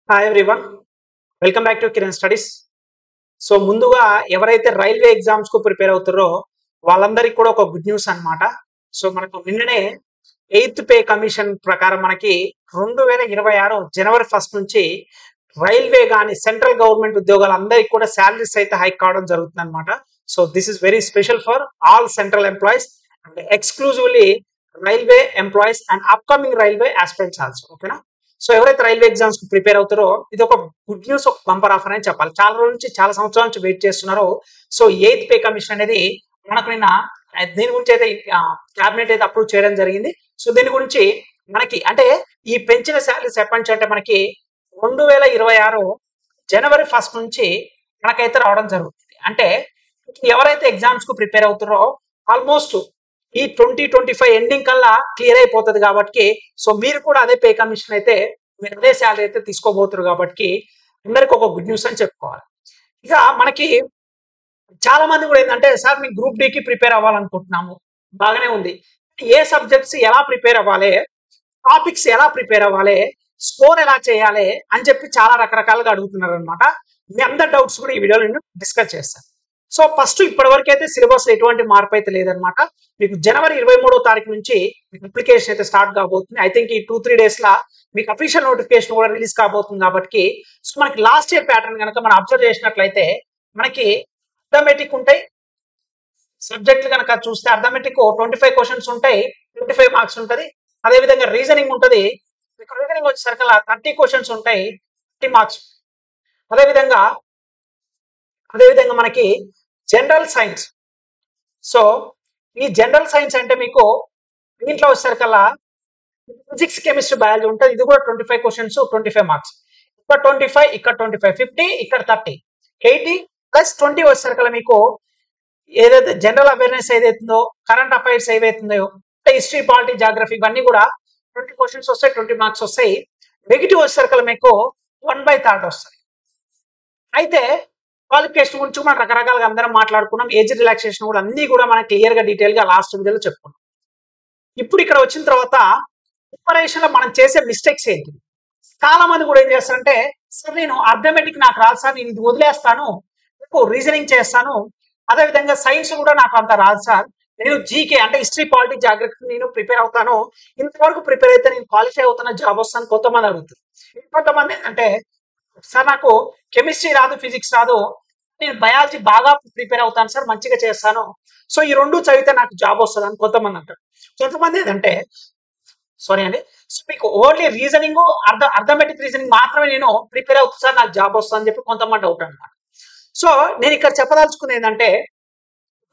Hi everyone, welcome back to Kiran studies. So ముందుగా ఎవరైతే railway exams కు ప్రిపేర్ అవుతారో వాళ్ళందరికీ కూడా ఒక గుడ్ న్యూస్ అన్నమాట. సో మనకు నిన్ననే 8th పే కమిషన్ ప్రకారం మనకి 2026 జనవరి 1 నుంచి రైల్వే కానీ సెంట్రల్ గవర్నమెంట్ ఉద్యోగాలందరికీ కూడా శాలరీస్ అయితే హైక్ కావడం జరుగుతుంది అనమాట. So this is very special for all central employees and exclusively railway employees and upcoming railway aspirants also. ఓకేనా? సో ఎవరైతే రైల్వే ఎగ్జామ్స్ కి ప్రిపేర్ అవుతారో ఇది ఒక గుడ్ న్యూస్, ఒక బంపర్ ఆఫర్ అని చెప్పాలి. చాలా రోజుల నుంచి, చాలా సంవత్సరాల నుంచి వెయిట్ చేస్తున్నారు. సో 8th పే కమిషన్ అనేది మనకు నిన్న దీని గురించి అయితే క్యాబినెట్ అయితే అప్రూవ్ చేయడం జరిగింది. సో దీని గురించి మనకి అంటే ఈ పెంచిన శాలరీస్ ఎప్పటి నుంచి అంటే మనకి 2026 జనవరి 1 నుంచి మనకైతే రావడం జరుగుతుంది. అంటే ఎవరైతే ఎగ్జామ్స్ కు ప్రిపేర్ అవుతారో ఆల్మోస్ట్ ఈ 2025 ఎండింగ్ కల్లా క్లియర్ అయిపోతుంది కాబట్టి సో మీరు కూడా అదే పే కమిషన్ అయితే మీరు అదే శాలరీ అయితే తీసుకోబోతున్నారు కాబట్టి అందరికి ఒక గుడ్ న్యూస్ అని చెప్పుకోవాలి. ఇక మనకి చాలా మంది కూడా ఏంటంటే సార్ మీ గ్రూప్ డి కి ప్రిపేర్ అవ్వాలనుకుంటున్నాము, బాగానే ఉంది, ఏ సబ్జెక్ట్స్ ఎలా ప్రిపేర్ అవ్వాలి, టాపిక్స్ ఎలా ప్రిపేర్ అవ్వాలి, స్కోర్ ఎలా చేయాలి అని చెప్పి చాలా రకరకాలుగా అడుగుతున్నారు అనమాట. మీ అందరి డౌట్స్ కూడా ఈ వీడియోలో నేను డిస్కస్ చేస్తాను. సో ఫస్ట్ ఇప్పటి వరకు అయితే సిలబస్ ఎటువంటి మార్పు అయితే లేదనమాట. మీకు జనవరి 23వ తారీఖు నుంచి మీకు అప్లికేషన్ అయితే స్టార్ట్ కాబోతుంది. ఐ థింక్ ఈ 2-3 డేస్ లా మీకు అఫీషియల్ నోటిఫికేషన్ కూడా రిలీజ్ కాబోతుంది కాబట్టి సో మనకి లాస్ట్ ఇయర్ ప్యాటర్న్ కనుక మనం అబ్జర్వ్ చేసినట్లయితే మనకి అర్థమెటిక్ ఉంటాయి సబ్జెక్టులు కనుక చూస్తే అర్థమెటిక్ 25 క్వశ్చన్స్ ఉంటాయి, 25 మార్క్స్ ఉంటుంది. అదేవిధంగా రీజనింగ్ ఉంటుంది, మీకు రీజనింగ్ వచ్చేసరికి 30 క్వశ్చన్స్ ఉంటాయి, 30 మార్క్స్. అదేవిధంగా మనకి జనరల్ సైన్స్. సో ఈ జనరల్ సైన్స్ అంటే మీకు దీంట్లో వచ్చేసరికల్లా ఫిజిక్స్, కెమిస్ట్రీ, బయాలజీ ఉంటుంది. ఇది కూడా 25 క్వశ్చన్స్, 25 మార్క్స్. ఇక్కడ 25, ఇక్కడ 25, 50, ఇక్కడ 30, 80 ప్లస్ 20 వచ్చేసరికల్లా మీకు ఏదైతే జనరల్ అవేర్నెస్ ఏదైతుందో, కరెంట్ అఫైర్స్ ఏవైతుందో, అంటే హిస్టరీ, పాలిటీ, జాగ్రఫీ ఇవన్నీ కూడా 20 క్వశ్చన్స్ వస్తాయి, 20 మార్క్స్ వస్తాయి. నెగిటివ్ వచ్చేసరికల్లా మీకు 1/3 వస్తాయి. అయితే క్వాలిఫికేషన్ గురించి మనం రకరకాలుగా అందరం మాట్లాడుకున్నాం. ఏజ్ రిలాక్సేషన్ కూడా అన్ని కూడా మనం క్లియర్ గా డీటెయిల్ గా లాస్ట్ వీడియోలో చెప్పుకున్నాం. ఇప్పుడు ఇక్కడ వచ్చిన తర్వాత ప్రిపరేషన్ లో మనం చేసే మిస్టేక్స్ ఏంటి? చాలా మంది కూడా ఏం చేస్తారంటే సార్ నేను అర్థమెటిక్ నాకు రాదు సార్, నేను ఇది వదిలేస్తాను, నాకు రీజనింగ్ చేస్తాను, అదేవిధంగా సైన్స్ కూడా నాకు అంత రాదు సార్, నేను జీకే అంటే హిస్టరీ, పాలిటీ, జాగ్రఫీ నేను ప్రిపేర్ అవుతాను, ఇంతవరకు ప్రిపేర్ అయితే నేను క్వాలిఫై అవుతున్న జాబ్ వస్తాను కొంతమంది అడుగుతారు. ఇంకొంతమంది ఏంటంటే సార్ నాకు కెమిస్ట్రీ రాదు, ఫిజిక్స్ రాదు, నేను బయాలజీ బాగా ప్రిపేర్ అవుతాను సార్, మంచిగా చేస్తాను, సో ఈ రెండు చదివితే నాకు జాబ్ వస్తుంది అని కొంతమంది అంటారు. కొంతమంది ఏంటంటే సారీ అండి, సో మీకు ఓన్లీ రీజనింగ్ అర్థమెటిక్ రీజనింగ్ మాత్రమే నేను ప్రిపేర్ అవుతుంది సార్, నాకు జాబ్ వస్తుంది అని చెప్పి కొంతమంది డౌట్ అనమాట. సో నేను ఇక్కడ చెప్పదలుచుకునేది ఏంటంటే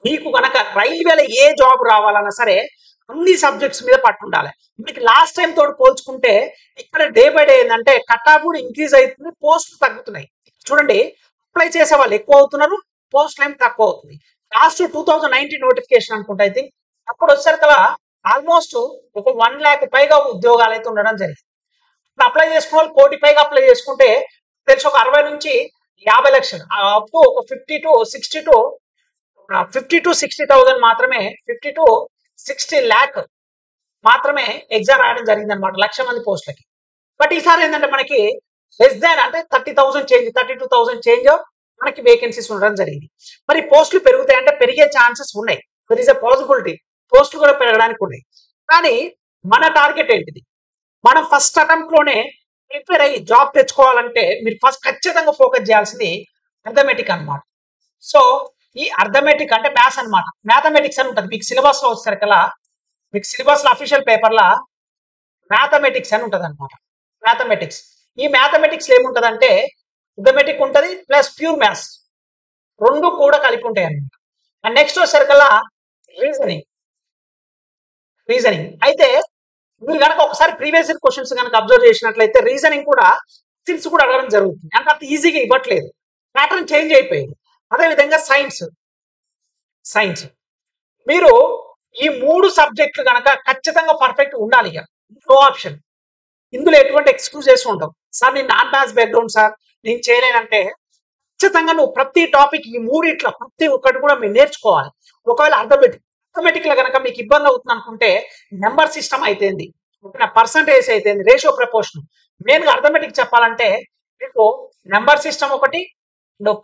మీకు కనుక రైల్వేలో ఏ జాబ్ రావాలన్నా సరే అన్ని సబ్జెక్ట్స్ మీద పట్టు ఉండాలి. మీకు లాస్ట్ టైం తోటి పోల్చుకుంటే ఇక్కడ డే బై డే ఏంటంటే కట్ ఆఫ్ కూడా ఇంక్రీజ్ అవుతుంది, పోస్టులు తగ్గుతున్నాయి. చూడండి, అప్లై చేసే వాళ్ళు ఎక్కువ అవుతున్నారు, పోస్ట్ టైం తక్కువ అవుతుంది. లాస్ట్ 2019 నోటిఫికేషన్ అనుకుంటా, ఐ థింక్ అప్పుడు వచ్చేసరికల్లా ఆల్మోస్ట్ ఒక 1 lakh పైగా ఉద్యోగాలు అయితే ఉండడం జరిగింది. ఇప్పుడు అప్లై చేసుకున్న వాళ్ళు 1 కోటి పైగా అప్లై చేసుకుంటే తెలిసి ఒక 60 నుంచి 50 లక్షలు అప్ టు ఒక 50 to 60,000 మాత్రమే, 50 to 60 lakh మాత్రమే ఎగ్జామ్ రాయడం జరిగింది అనమాట 1,00,000 మంది పోస్టులకి. బట్ ఈసారి ఏంటంటే మనకి లెస్ దాన్ అంటే 30,000 చేంజ్, 32,000 చేంజ్ మనకి వేకెన్సీస్ ఉండడం జరిగింది. మరి పోస్టులు పెరుగుతాయంటే పెరిగే ఛాన్సెస్ ఉన్నాయి, దర్ ఈస్ ఎ పాసిబిలిటీ, పోస్టులు కూడా పెరగడానికి ఉన్నాయి. కానీ మన టార్గెట్ ఏంటిది? మనం ఫస్ట్ అటెంప్ట్ లోనే ప్రిపేర్ అయ్యి జాబ్ తెచ్చుకోవాలంటే మీరు ఫస్ట్ ఖచ్చితంగా ఫోకస్ చేయాల్సింది అర్థమెటిక్ అనమాట. సో ఈ అర్థమెటిక్ అంటే మ్యాథ్స్ అనమాట, మ్యాథమెటిక్స్ అని ఉంటుంది మీకు సిలబస్ లో వచ్చేసరికల్లా, మీకు సిలబస్ లో అఫీషియల్ పేపర్లా మ్యాథమెటిక్స్ అని ఉంటుంది అనమాట. మ్యాథమెటిక్స్, ఈ మ్యాథమెటిక్స్ ఏముంటదంటే అర్థమెటిక్ ఉంటుంది ప్లస్ ప్యూర్ మ్యాథ్స్ రెండు కూడా కలిపి ఉంటాయి అనమాట. అండ్ నెక్స్ట్ వచ్చేసరికల్లా రీజనింగ్ అయితే మీరు కనుక ఒకసారి ప్రీవియస్ ఇయర్ క్వశ్చన్స్ కనుక అబ్జర్వ్ చేసినట్లయితే రీజనింగ్ కూడా క్వశ్చన్స్ కూడా అడగడం జరుగుతుంది, అంటే అంత ఈజీగా ఇవ్వట్లేదు, ప్యాటర్న్ చేంజ్ అయిపోయింది. అదేవిధంగా సైన్స్ మీరు ఈ 3 సబ్జెక్టులు కనుక ఖచ్చితంగా పర్ఫెక్ట్ ఉండాలి. ఇక నో ఆప్షన్, ఇందులో ఎటువంటి ఎక్స్క్యూజెస్ ఉండవు. సార్ నేను నాన్ మ్యాథ్స్ బ్యాక్గ్రౌండ్ సార్ నేను చేయలేనంటే ఖచ్చితంగా నువ్వు ప్రతి టాపిక్ ఈ 3 ప్రతి ఒక్కటి కూడా మీరు నేర్చుకోవాలి. ఒకవేళ అర్థమెటిక్ లో కనుక మీకు ఇబ్బంది అవుతుంది అనుకుంటే నెంబర్ సిస్టమ్ అయితేంది, పర్సంటేజ్ అయితేంది, రేషియో ప్రపోర్షన్, మెయిన్గా అర్థమెటిక్ చెప్పాలంటే మీకు నెంబర్ సిస్టమ్ ఒకటి,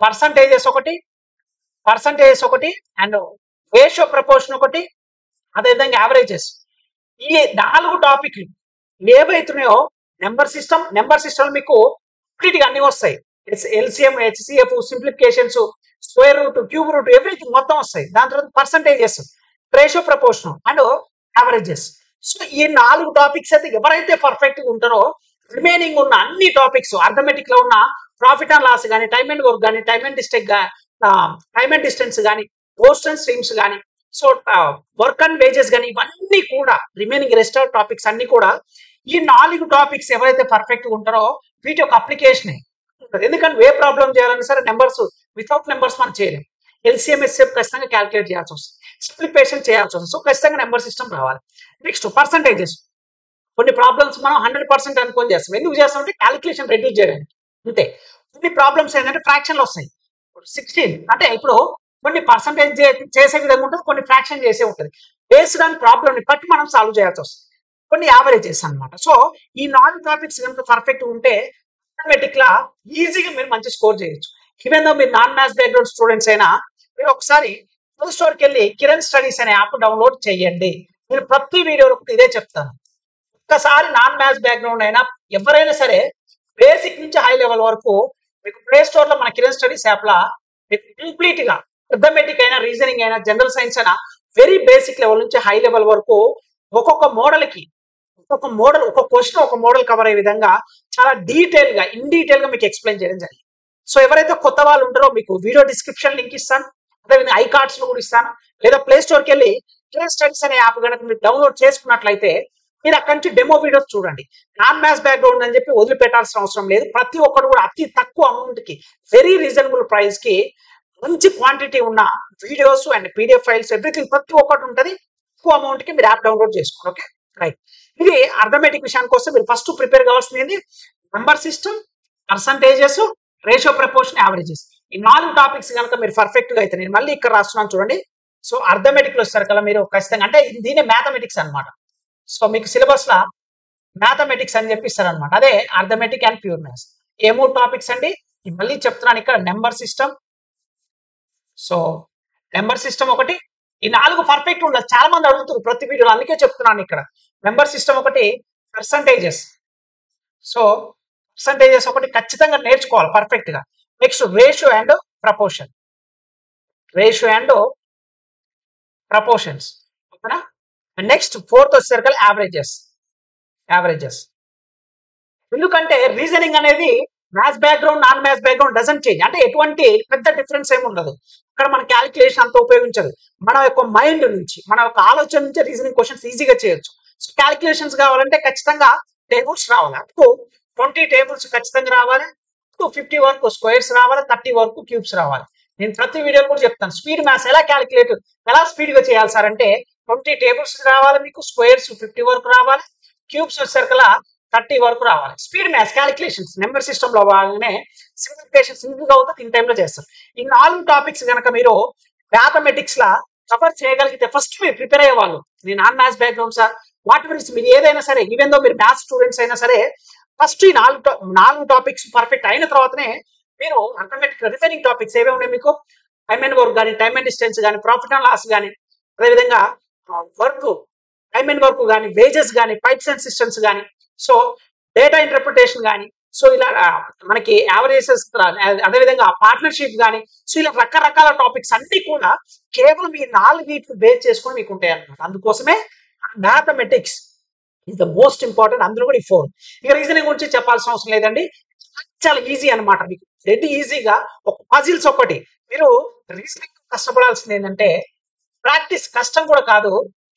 పర్సంటేజెస్ ఒకటి అండ్ రేషియో ప్రపోర్షన్ ఒకటి, అదేవిధంగా యావరేజెస్. ఈ 4 టాపిక్లు ఏవైతున్నాయో నెంబర్ సిస్టమ్ మీకు కంప్లీట్ గా అన్ని వస్తాయి. LCM, HCF, simplifications, square root, cube root, everything మొత్తం వస్తాయి. దాని తర్వాత percentages, ratio proportion and averages. So ఈ 4 టాపిక్స్ అయితే ఎవరైతే పర్ఫెక్ట్ గా ఉంటారో రిమైనింగ్ ఉన్న అన్ని టాపిక్స్, అర్థమెటిక్ లో ఉన్న ప్రాఫిట్ అండ్ లాస్ కానీ, టైమ్ అండ్ వర్క్ కానీ, టైమ్ అండ్ డిస్టెన్స్ కానీ, పోస్ట్ అండ్ స్ట్రీమ్స్ కానీ, సో వర్క్ అండ్ వేజెస్ కానీ, ఇవన్నీ కూడా రిమైనింగ్ రెస్ట్ ఆఫ్ టాపిక్స్ అన్ని కూడా ఈ 4 టాపిక్స్ ఎవరైతే పర్ఫెక్ట్ గా ఉంటారో వీటి యొక్క అప్లికేషన్ ఉంటుంది. ఎందుకంటే ఏ ప్రాబ్లం చేయాలన్నా సరే నెంబర్స్, వితౌట్ నెంబర్స్ మనం చేయలేం. ఎల్సిఎం, ఎస్ఎఫ్ ఖచ్చితంగా క్యాలిక్యులేట్ చేయాల్సి వస్తుంది, సింప్లిఫికేషన్ చేయాల్సి వస్తుంది. సో ఖచ్చితంగా నెంబర్ సిస్టమ్ రావాలి. Next percentages. కొన్ని ప్రాబ్లమ్స్ మనం 100% అనుకొని చేస్తాం. ఎందుకు చేస్తామంటే క్యాలిక్యులేషన్ రెడ్యూస్ చేయడానికి అంతే. కొన్ని ప్రాబ్లమ్స్ ఏంటంటే ఫ్రాక్షన్లు వస్తాయి. 16 అంటే ఇప్పుడు కొన్ని పర్సంటేజ్ చేసే విధంగా ఉంటుంది, కొన్ని ఫ్రాక్షన్ చేసే ఉంటుంది. బేస్డ్ ఆన్ ప్రాబ్లమ్ ని బట్టి మనం సాల్వ్ చేయాల్సి వస్తుంది. కొన్ని యావరేజెస్ అన్నమాట. సో ఈ 4 టాపిక్స్ కనుక పర్ఫెక్ట్ ఉంటే ఆటోమేటిక్ లా ఈజీగా మీరు మంచి స్కోర్ చేయొచ్చు. ఈవెన్ దో మీరు నాన్ మ్యాథ్స్ బ్యాక్గ్రౌండ్ స్టూడెంట్స్ అయినా మీరు ఒకసారి ప్లే స్టోర్కి వెళ్ళి కిరణ్ స్టడీస్ అనే యాప్ డౌన్లోడ్ చేయండి. నేను ప్రతి వీడియోలో ఇదే చెప్తాను. ఒక్కసారి నాన్ మ్యాథ్స్ బ్యాక్గ్రౌండ్ అయినా ఎవరైనా సరే బేసిక్ నుంచి హై లెవెల్ వరకు మీకు ప్లే స్టోర్ లో మన కిరణ్ స్టడీస్ యాప్ లా మీకు కంప్లీట్ గా అర్థమెటిక్ అయినా, రీజనింగ్ అయినా, జనరల్ సైన్స్ అయినా వెరీ బేసిక్ లెవెల్ నుంచి హై లెవెల్ వరకు ఒక్కొక్క మోడల్ ఒక క్వశ్చన్ ఒక మోడల్ కవర్ అయ్యే విధంగా చాలా ఇన్ డీటెయిల్ గా మీకు ఎక్స్ప్లెయిన్ చేయడం జరిగింది. సో ఎవరైతే కొత్త వాళ్ళు ఉంటారో మీకు వీడియో డిస్క్రిప్షన్ లింక్ ఇస్తాను, అదేవిధంగా ఐ కార్డ్స్ లో కూడా ఇస్తాను. లేదా ప్లే స్టోర్కి వెళ్ళి కిరణ్ స్టడీస్ అనే యాప్ కనుక మీరు డౌన్లోడ్ చేసుకున్నట్లయితే మీరు అక్కడి నుంచి డెమో వీడియోస్ చూడండి. నాన్ మ్యాథ్స్ బ్యాక్గ్రౌండ్ అని చెప్పి వదిలిపెట్టాల్సిన అవసరం లేదు. ప్రతి ఒక్కరు కూడా అతి తక్కువ అమౌంట్ కి, వెరీ రీజనబుల్ ప్రైస్ కి మంచి క్వాంటిటీ ఉన్న videos and PDF files everything ప్రతి ఒక్కటి ఉంటుంది. తక్కువ అమౌంట్ కి మీరు యాప్ డౌన్లోడ్ చేసుకోండి. Okay right. ఇది అర్థమెటిక్ విషయానికి వస్తే మీరు ఫస్ట్ ప్రిపేర్ కావాల్సింది number system, percentages, ratio proportion, averages. ఈ 4 టాపిక్స్ కనుక మీరు పర్ఫెక్ట్ గా అయితే, నేను మళ్ళీ ఇక్కడ రాస్తున్నాను చూడండి. సో అర్థమెటిక్ లో వస్తారు కదా మీరు ఖచ్చితంగా, అంటే దీనే మ్యాథమెటిక్స్ అనమాట. సో మీకు సిలబస్ లా మ్యాథమెటిక్స్ అని చెప్పి ఇస్తారనమాట. అదే arithmetic and pure maths. A 3 topics అండి మళ్ళీ చెప్తున్నాను ఇక్కడ. Number system, so number system ఒకటి. ఈ 4 పర్ఫెక్ట్ ఉండదు. చాలా మంది అడుగుతారు ప్రతి వీడియోలో, అందుకే చెప్తున్నాను ఇక్కడ. నెంబర్ సిస్టమ్ ఒకటి, పర్సంటేజెస్. సో పర్సంటేజెస్ ఒకటి ఖచ్చితంగా నేర్చుకోవాలి పర్ఫెక్ట్ గా. Next ratio and proportions. ఓకేనా. నెక్స్ట్ 4th వచ్చేసరికి యావరేజెస్. ఎందుకంటే రీజనింగ్ అనేది maths background, non maths background doesn't change. అంటే ఎటువంటి పెద్ద డిఫరెన్స్ ఏమి ఉండదు. అక్కడ మన క్యాలిక్యులేషన్ అంత ఉపయోగించదు. మన యొక్క మైండ్ నుంచి, మన యొక్క ఆలోచన నుంచి రీజనింగ్ క్వశ్చన్స్ ఈజీగా చేయొచ్చు. సో క్యాలిక్యులేషన్స్ కావాలంటే ఖచ్చితంగా టేబుల్స్ రావాలి. అప్ టు 20 టేబుల్స్ ఖచ్చితంగా రావాలి. అప్ టు 50 వరకు స్క్వేర్స్ రావాలి, 30 వరకు క్యూబ్స్ రావాలి. నేను ప్రతి వీడియోలో కూడా చెప్తాను స్పీడ్ మ్యాథ్స్ ఎలా స్పీడ్ గా చేయాలి సార్ అంటే 20 టేబుల్స్ రావాలి, మీకు స్క్వేర్స్ 50 వరకు రావాలి, క్యూబ్స్ వచ్చేసరికలా 30 వరకు రావాలి. Speed maths calculations number system లో భాగంగానే సింప్లిఫికేషన్ సింపుల్ గా అవుతుంది, ఇన్ టైమ్ లో చేస్తారు. ఈ 4 టాపిక్స్ కనుక మీరు మ్యాథమెటిక్స్ లా కవర్ చేయగలిగితే ఫస్ట్ మీరు ప్రిపేర్ అయ్యేవాళ్ళు. నేను నాన్ మ్యాథ్స్ బ్యాక్గ్రౌండ్ సార్, వాటి గురించి మీరు ఏదైనా సరే, ఈవెన్ దో మీరు మ్యాథ్స్ స్టూడెంట్స్ అయినా సరే, ఫస్ట్ ఈ 4 టాపిక్స్ పర్ఫెక్ట్ అయిన తర్వాతనే మీరు అర్థమెటిక్ రిమైనింగ్ టాపిక్స్ ఏవే ఉన్నాయి మీకు, టైమ్ అండ్ వర్క్ కానీ, టైమ్ అండ్ డిస్టెన్స్ కానీ, ప్రాఫిట్ అండ్ లాస్ కానీ, అదేవిధంగా టైమ్ అండ్ వర్క్ కానీ, వేజెస్ కానీ, పైప్స్ అండ్ సిస్టమ్స్ కానీ, సో డేటా ఇంటర్ప్రిటేషన్ కానీ, సో ఇలా మనకి యావరేజెస్, అదేవిధంగా పార్ట్నర్షిప్ కానీ, సో ఇలా రకరకాల టాపిక్స్ అన్ని కూడా కేవలం ఈ 4 బేస్ చేసుకొని మీకు ఉంటాయి అన్నమాట. అందుకోసమే mathematics is the most important. అందులో కూడా ఈ 4. ఇక రీజనింగ్ గురించి చెప్పాల్సిన అవసరం లేదండి, చాలా ఈజీ అనమాట. మీకు రెడీ ఈజీగా ఒక పజిల్స్ ఒకటి. మీరు రీజనింగ్ కష్టపడాల్సింది ఏంటంటే ప్రాక్టీస్, కష్టం కూడా కాదు.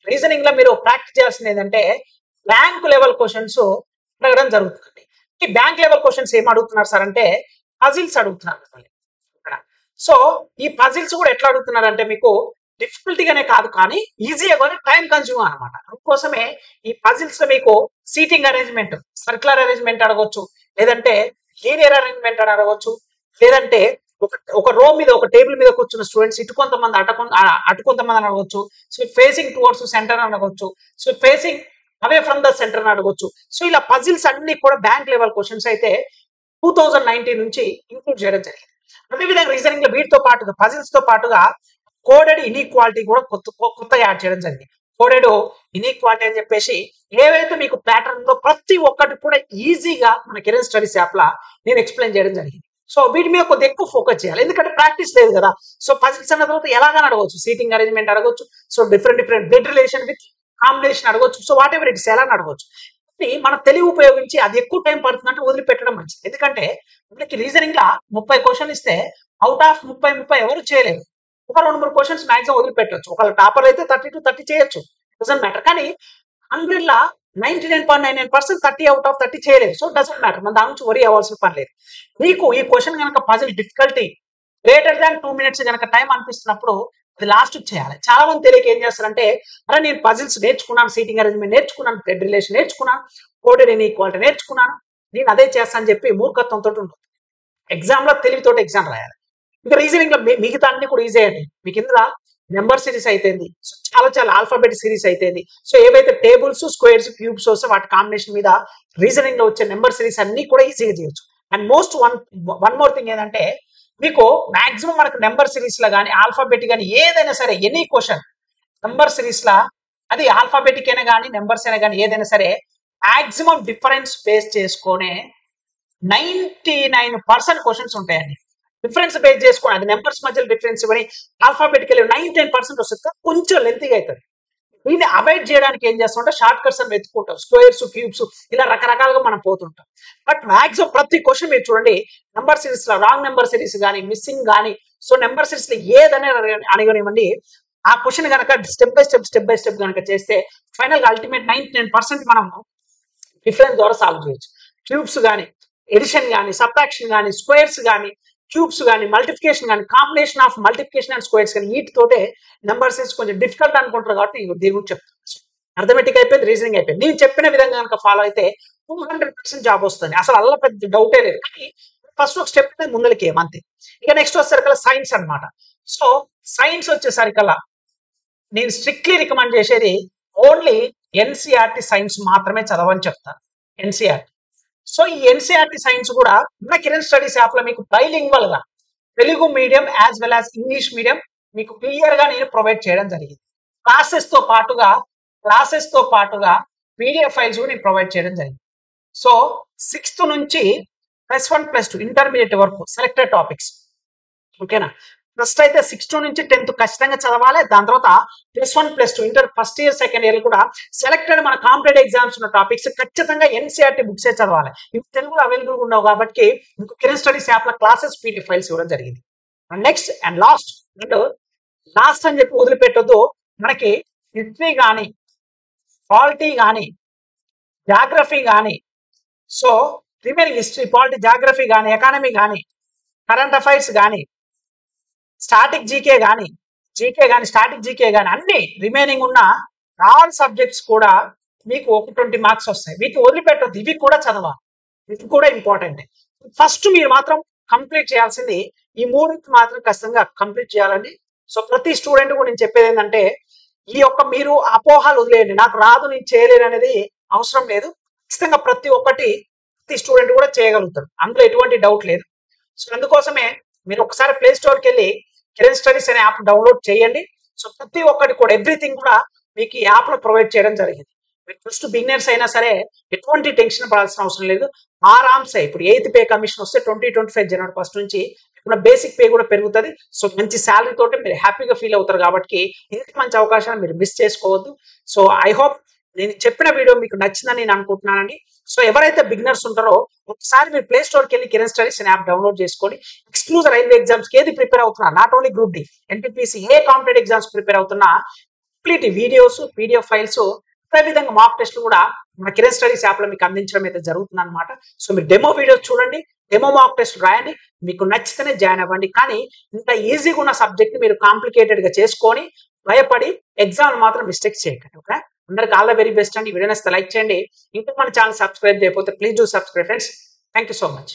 రీజనింగ్ లో మీరు ప్రాక్టీస్ చేయాల్సింది ఏంటంటే బ్యాంక్ లెవెల్ క్వశ్చన్స్ అడగడం జరుగుతుంది. ఈ బ్యాంక్ లెవెల్ క్వశ్చన్స్ ఏం అడుగుతున్నారు సార్ అంటే పజిల్స్ అడుగుతున్నారు. సో ఈ పజిల్స్ కూడా ఎట్లా అడుగుతున్నారు అంటే మీకు డిఫికల్టీగానే కాదు, కానీ ఈజీగా కూడా టైం కన్జ్యూమ్ అనమాట. అందుకోసమే ఈ పజిల్స్ లో మీకు సీటింగ్ అరేంజ్మెంట్, సర్క్యులర్ అరేంజ్మెంట్ అడగొచ్చు, లేదంటే లీనియర్ అరేంజ్మెంట్ అని అడగొచ్చు, లేదంటే ఒక రో మీద, ఒక టేబుల్ మీద కూర్చున్న స్టూడెంట్స్ ఇటు కొంతమంది అటు కొంతమంది అని అడగొచ్చు. సో ఫేసింగ్ టువర్డ్స్ సెంటర్ అని అడగొచ్చు, so facing away from the centre అని అడగొచ్చు. సో ఇలా పజిల్స్ అన్ని కూడా బ్యాంక్ లెవెల్ క్వశ్చన్స్ అయితే 2019 నుంచి ఇంక్లూడ్ చేయడం జరిగింది. అదేవిధంగా రీజనింగ్ లో వీటితో పాటుగా పజిల్స్ తో పాటుగా కోడెడ్ ఇన్ఈక్వాలిటీ కూడా కొత్తగా యాడ్ చేయడం జరిగింది. కోడెడ్ ఇన్ఈక్వాలిటీ అని చెప్పేసి ఏవైతే మీకు ప్యాటర్న్ ఉందో ప్రతి ఒక్కటి కూడా ఈజీగా మన కెరీర్ స్టడీస్ యాప్ లా నేను ఎక్స్ప్లెయిన్ చేయడం జరిగింది. సో వీటి మీద కొద్దిగా ఎక్కువ ఫోకస్ చేయాలి, ఎందుకంటే ప్రాక్టీస్ లేదు కదా. సో పజిల్స్ అన్న తర్వాత ఎలాగని అడగవచ్చు, సీటింగ్ అరేంజ్మెంట్ అడగవచ్చు, so different blood relation with combination అడగవచ్చు, సో వాట్ ఎవర్ ఇట్స్ ఎలా అడగవచ్చు. మన తెలివి ఉపయోగించి అది ఎక్కువ టైం పడుతుందంటే వదిలిపెట్టడం మంచిది. ఎందుకంటే మనకి రీజనింగ్ లా 30 క్వశ్చన్ ఇస్తే అవుట్ ఆఫ్ 30 ఎవరు చేయలేరు. ఒక 2-3 క్వశ్చన్స్ మాక్సిమం వదిలిపెట్టవచ్చు. ఒకవేళ టాపర్ అయితే 30 to 30 చేయొచ్చు, డజంట్ మ్యాటర్. కానీ 100 లా 99.99% 30 అవుట్ ఆఫ్ 30 చేయలేదు. సో డజంట్ మ్యాటర్, మన దాని నుంచి వరీ అవ్వాల్సిన పని లేదు. మీకు ఈ క్వశ్చన్ కనుక puzzle difficulty greater than 2 minutes కనుక టైం అనిపిస్తున్నప్పుడు అది లాస్ట్ చేయాలి. చాలా మంది తెలియక ఏం చేస్తారంటే, అరే నేను పజిల్స్ నేర్చుకున్నాను, సీటింగ్ అరేంజ్మెంట్ నేర్చుకున్నాను, బ్లడ్ రిలేషన్ నేర్చుకున్నాను, కోడెడ్ ఇన్ఈక్వాలిటీ నేర్చుకున్నాను, నేను అదే చేస్తాను చెప్పి మూర్ఖత్వంతో ఉంటుంది. ఎగ్జామ్ లో తెలివితోటి ఎగ్జామ్ రాయాలి. ఇంకా రీజనింగ్ లో మిగతా అన్ని కూడా ఈజీ అండి. మీకు ఇందులో నెంబర్ సిరీస్ అయితేంది, చాలా ఆల్ఫాబెట్ సిరీస్ అయితేంది, సో ఏవైతే టేబుల్స్, స్క్వేర్స్, క్యూబ్స్ వస్తే వాటి కాంబినేషన్ మీద రీజనింగ్ లో వచ్చే నెంబర్ సిరీస్ అన్ని కూడా ఈజీగా చేయొచ్చు. And most one more thing ఏంటంటే, మీకు మాక్సిమం మనకు నెంబర్ సిరీస్ లో కానీ ఆల్ఫాబెట్ కానీ ఏదైనా సరే ఎనీ క్వశ్చన్ నెంబర్ సిరీస్ లా అది ఆల్ఫాబెటిక్ అయినా కానీ నెంబర్స్ అయినా కానీ ఏదైనా సరే మాక్సిమం డిఫరెన్స్ బేస్ చేసుకునే 99% క్వశ్చన్స్ ఉంటాయండి. డిఫరెన్స్ బేస్ చేసుకొని అది నెంబర్స్ మధ్యలో డిఫరెన్స్ ఇవ్వని ఆల్ఫాబెటికల్ 99% వస్తుంది, కొంచెం లెంతీగా అవుతుంది. దీన్ని అవాయిడ్ చేయడానికి ఏం చేస్తామంటే షార్ట్ కట్స్ అని వెతుకుంటాం, స్క్వేర్స్, క్యూబ్స్ ఇలా రకరకాలుగా మనం పోతుంటాం. బట్ మాక్సిమం ప్రతి క్వశ్చన్ మీరు చూడండి, నెంబర్ సిరీస్ లో రాంగ్ నెంబర్ సిరీస్ కానీ మిస్సింగ్ కానీ, సో నెంబర్ సిరీస్ లో ఏదైనా అడగనివ్వండి, ఆ క్వశ్చన్ కనుక స్టెప్ బై స్టెప్ కనుక చేస్తే ఫైనల్ గా అల్టిమేట్ 99% మనం డిఫరెన్స్ ద్వారా సాల్వ్ చేయొచ్చు. క్యూబ్స్ కానీ, ఎడిషన్ కానీ, సబ్ట్రాక్షన్ కానీ, స్క్వేర్స్ కానీ, క్యూబ్స్ కానీ, మల్టిప్లికేషన్ కానీ, combination of multiplication and squares కానీ, వీటితోటే నెంబర్ సిరీస్ కొంచెం డిఫికల్ట్ అనుకుంటారు కాబట్టి దీని గురించి చెప్తాను. అర్థమెటిక్ అయిపోయింది, రీజనింగ్ అయిపోయింది. నేను చెప్పిన విధంగా కనుక ఫాలో అయితే 200% జాబ్ వస్తుంది, అసలు అల్ల పెద్ద డౌటే లేదు. కానీ ఫస్ట్ ఒక స్టెప్ ముందరికి అంతే. ఇక నెక్స్ట్ వచ్చేసరికల్లా సైన్స్ అనమాట. సో సైన్స్ వచ్చేసరికల్లా నేను స్ట్రిక్ట్లీ రికమెండ్ చేసేది ఓన్లీ ఎన్సీఆర్టీ సైన్స్ మాత్రమే చదవని చెప్తాను. ఎన్సీఆర్టీ. సో ఈ ఎన్సీఆర్టీ సైన్స్ కూడా మన కిరణ్ స్టడీస్ యాప్ లో మీకు బైలింగ్వల్ గా Telugu medium as well as English medium మీకు క్లియర్ గా నేను ప్రొవైడ్ చేయడం జరిగింది. క్లాసెస్ తో పాటుగా పీడిఎఫ్ ఫైల్స్ కూడా నేను ప్రొవైడ్ చేయడం జరిగింది. సో 6th నుంచి +1 +2 ఇంటర్మీడియట్ వరకు సెలెక్టెడ్ టాపిక్స్. ఓకేనా? ఫస్ట్ అయితే 6th నుంచి 10th ఖచ్చితంగా చదవాలి. దాని తర్వాత +1 +2 inter first year second year కూడా సెలెక్టెడ్ మన కాంపిటేటివ్ ఎగ్జామ్స్ ఉన్న టాపిక్స్ ఖచ్చితంగా ఎన్సీఆర్టీ బుక్సే చదవాలి. ఇవి తెలుగులో అవైలబుల్ ఉండవు కాబట్టి మీకు కిరణ్ స్టడీస్ యాప్ లో క్లాసెస్ పీడిఎఫ్ ఫైల్స్ ఇవ్వడం జరిగింది. నెక్స్ట్ అండ్ లాస్ట్ అని చెప్పి వదిలిపెట్టొద్దు, మనకి హిస్టరీ కానీ, పాలిటీ కానీ, జాగ్రఫీ కానీ, so remaining history, polity, geography కానీ, ఎకానమీ కానీ, కరెంట్ అఫైర్స్ కానీ, స్టాటిక్ జీకే కానీ స్టాటిక్ జీకే కానీ అన్ని రిమైనింగ్ ఉన్న ఆల్ సబ్జెక్ట్స్ కూడా మీకు 120 మార్క్స్ వస్తాయి. వీటిని వదిలిపెట్టద్దు, ఇవి కూడా చదవాలి, ఇది కూడా ఇంపార్టెంట్. ఫస్ట్ మీరు మాత్రం కంప్లీట్ చేయాల్సింది ఈ 3 మాత్రం ఖచ్చితంగా కంప్లీట్ చేయాలండి. సో ప్రతి స్టూడెంట్ కూడా నేను చెప్పేది ఏంటంటే, ఈ యొక్క మీరు అపోహలు వదిలేయండి, నాకు రాదు నేను చేయలేను అనేది అవసరం లేదు. ఖచ్చితంగా ప్రతి స్టూడెంట్ కూడా చేయగలుగుతారు, అందులో ఎటువంటి డౌట్ లేదు. సో అందుకోసమే మీరు ఒకసారి ప్లే స్టోర్కి వెళ్ళి కిరణ్ స్టడీస్ అనే యాప్ డౌన్లోడ్ చేయండి. సో ప్రతి ఒక్కటి కూడా ఎవ్రీథింగ్ కూడా మీకు ఈ యాప్ లో ప్రొవైడ్ చేయడం జరిగింది. మీరు ఫస్ట్ బిగినర్స్ అయినా సరే ఎటువంటి టెన్షన్ పడాల్సిన అవసరం లేదు. ఆరామ్సే ఇప్పుడు 8th పే కమిషన్ వస్తే 2025 జనవరి 1 నుంచి ఇప్పుడు బేసిక్ పే కూడా పెరుగుతుంది. సో మంచి శాలరీ తోటి మీరు హ్యాపీగా ఫీల్ అవుతారు కాబట్టి ఇంత మంచి అవకాశాన్ని మీరు మిస్ చేసుకోవద్దు. సో ఐ హోప్ నేను చెప్పిన వీడియో మీకు నచ్చిందని నేను అనుకుంటున్నానండి. సో ఎవరైతే బిగినర్స్ ఉంటారో ఒకసారి మీరు ప్లే స్టోర్కి వెళ్ళి కిరణ్ స్టడీస్ యాప్ డౌన్లోడ్ చేసుకొని ఎక్స్క్లూజివ్ రైల్వే ఎగ్జామ్స్ కి ఏది ప్రిపేర్ అవుతున్నా, not only group D, NTPC ఏ కాంపిటేటివ్ ఎగ్జామ్స్ ప్రిపేర్ అవుతున్నా కంప్లీట్ వీడియోస్, పీడిఎఫ్ ఫైల్స్, అదేవిధంగా మాక్ టెస్ట్లు కూడా మన కిరణ్ స్టడీస్ యాప్ లో మీకు అందించడం అయితే జరుగుతుంది అనమాట. సో మీరు డెమో వీడియోస్ చూడండి, డెమో మాక్ టెస్ట్ రాయండి, మీకు నచ్చితేనే జాయిన్ అవ్వండి. కానీ ఇంత ఈజీగా ఉన్న సబ్జెక్ట్ ని మీరు కాంప్లికేటెడ్ గా చేసుకొని భయపడి ఎగ్జామ్ మాత్రం మిస్టేక్స్ చేయకండి. ఓకే, అందరికి ఆల్ ద వెరీ బెస్ట్ అండి. వీడియో నచ్చితే లైక్ చేయండి. ఇంకా మన ఛానల్ సబ్స్క్రైబ్ చేయకపోతే please do subscribe friends. Thank you so much.